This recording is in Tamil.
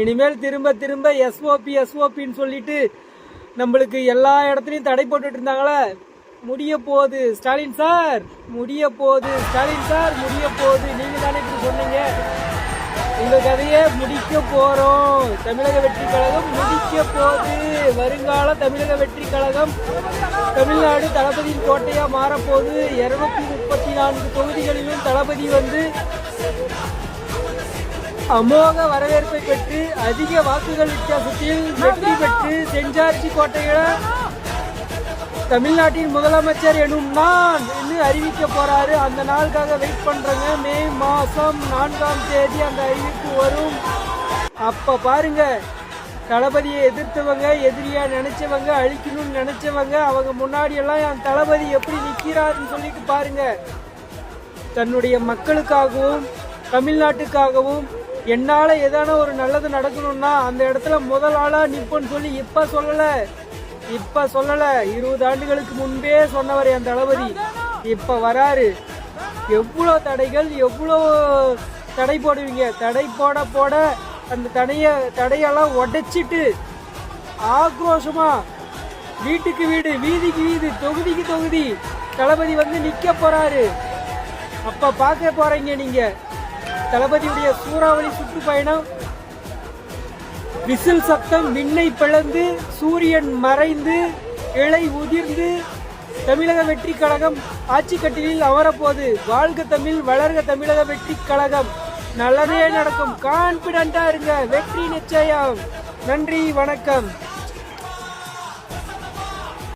இனிமேல் திரும்ப திரும்ப எஸ்ஓபின்னு சொல்லிட்டு நம்மளுக்கு எல்லா இடத்துலையும் தடை போட்டுட்டு இருந்தாங்களே, முடிய போகுது ஸ்டாலின் சார், முடிய போகுது ஸ்டாலின் சார், முடிய போகுது. நீங்க தானே இப்படி சொன்னீங்க. உங்க கதையை முடிக்க போறோம். தமிழக வெற்றி கழகம் முடிக்க போகுது. வருங்கால தமிழக வெற்றி கழகம் தமிழ்நாடு தளபதியின் கோட்டையா மாறப்போகுது. 234 தொகுதிகளிலும் தளபதி அமோக வரவேற்பை பெற்று அதிக வாக்குகள் வித்தியாசத்தில் வெற்றி பெற்று செஞ்சார்ச்சி கோட்டையில தமிழ்நாட்டின் முதலமைச்சர் எனும் நான் என்று அறிவிக்க போறாரு. அந்த நாளுக்காக வெயிட் பண்றேங்க. மே மாசம் 4ஆம் தேதி அந்த அறிவிப்பு வரும். அப்ப பாருங்க, தளபதியை எதிர்த்தவங்க, எதிரியா நினைச்சவங்க, அழிக்கணும்னு நினைச்சவங்க, அவங்க முன்னாடி எல்லாம் என் தளபதி எப்படி நிக்கிறாருன்னு சொல்லிட்டு பாருங்க. தன்னுடைய மக்களுக்காகவும் தமிழ்நாட்டுக்காகவும் என்னால ஏதான ஒரு நல்லது நடக்கணும்னா அந்த இடத்துல முதல் ஆளா நிப்பன்னு சொல்லி இப்ப சொல்லல 20 ஆண்டுகளுக்கு முன்பே சொன்னவர் என் தளபதி. இப்ப வராரு. எவ்வளவு தடைகள், எவ்வளவு தடை போடுவீங்க. தடை போட அந்த தடையெல்லாம் உடைச்சிட்டு ஆக்ரோஷமா வீட்டுக்கு வீடு, வீதிக்கு வீடு, தொகுதிக்கு தொகுதி தளபதி நிக்க போறாரு. அப்ப பார்க்க போறீங்க நீங்க தளபதியுடைய சூறாவளி சுற்றுப்பயணம். விசில் சத்தம் விண்ணை பிளந்து, சூரியன் மறைந்து, இலை உதிர்ந்து, தமிழக வெற்றி கழகம் ஆட்சி கட்டிலில் அமரப்போது. வாழ்க தமிழ், வளர்க தமிழக வெற்றி கழகம். நல்லதே நடக்கும். கான்பிடண்டா இருங்க. வெற்றி நிச்சயம். நன்றி, வணக்கம்.